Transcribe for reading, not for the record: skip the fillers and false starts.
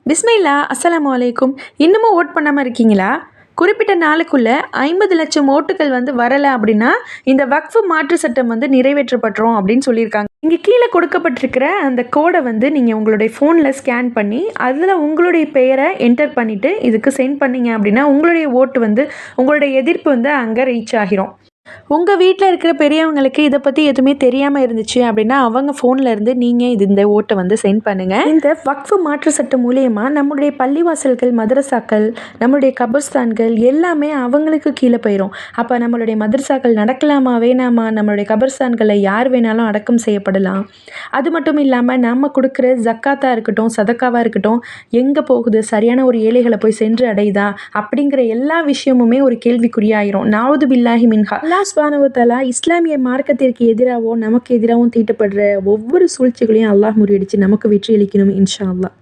பிஸ்மில்லா அஸ்ஸலாமு அலைக்கும். இன்னமும் ஓட் பண்ணாமல் இருக்கீங்களா? குறிப்பிட்ட நாளுக்குள்ள 50 லட்சம் ஓட்டுகள் வரலை அப்படின்னா இந்த வக்ஃபு மாற்று சட்டம் நிறைவேற்றப்பட்டுரும் அப்படின்னு சொல்லியிருக்காங்க. இங்கே கீழே கொடுக்கப்பட்டிருக்கிற அந்த கோடை நீங்கள் உங்களுடைய ஃபோனில் ஸ்கேன் பண்ணி அதில் உங்களுடைய பெயரை என்டர் பண்ணிவிட்டு இதுக்கு சென்ட் பண்ணீங்க அப்படின்னா உங்களுடைய ஓட்டு உங்களுடைய எதிர்ப்பு அங்கே ரீச் ஆகிரும். உங்கள் வீட்டில் இருக்கிற பெரியவங்களுக்கு இதை பற்றி எதுவுமே தெரியாமல் இருந்துச்சு அப்படின்னா அவங்க ஃபோனில் இருந்து நீங்கள் இந்த ஓட்டை சென்ட் பண்ணுங்கள். இந்த வக்ஃபு மாற்று சட்டம் மூலயமா நம்மளுடைய பள்ளிவாசல்கள், மதரசாக்கள், நம்மளுடைய கபர்ஸ்தான்கள் எல்லாமே அவங்களுக்கு கீழே போயிடும். அப்போ நம்மளுடைய மதரசாக்கள் நடக்கலாமா வேணாமா, நம்மளுடைய கபர்ஸ்தான்களில் யார் வேணாலும் அடக்கம் செய்யப்படலாம். அது மட்டும் இல்லாமல் நம்ம கொடுக்குற ஜக்காத்தாக இருக்கட்டும், சதக்காவாக இருக்கட்டும், எங்கே போகுது, சரியான ஒரு ஏழைகளை போய் சென்று அடையுதா அப்படிங்கிற எல்லா விஷயமுமே ஒரு கேள்விக்குறியாயிரும். நாவுது பில்லாஹி மின்ஹா. அல்லாஹ் சுப்ஹானஹு வ தஆலா இஸ்லாமிய மார்க்கத்திற்கு எதிராகவும் நமக்கு எதிராகவும் தீட்டப்படுற ஒவ்வொரு சூழ்ச்சிகளையும் அல்லாஹ் முறியடிச்சு நமக்கு வெற்றி அளிக்கணும் இன்ஷா அல்லாஹ்.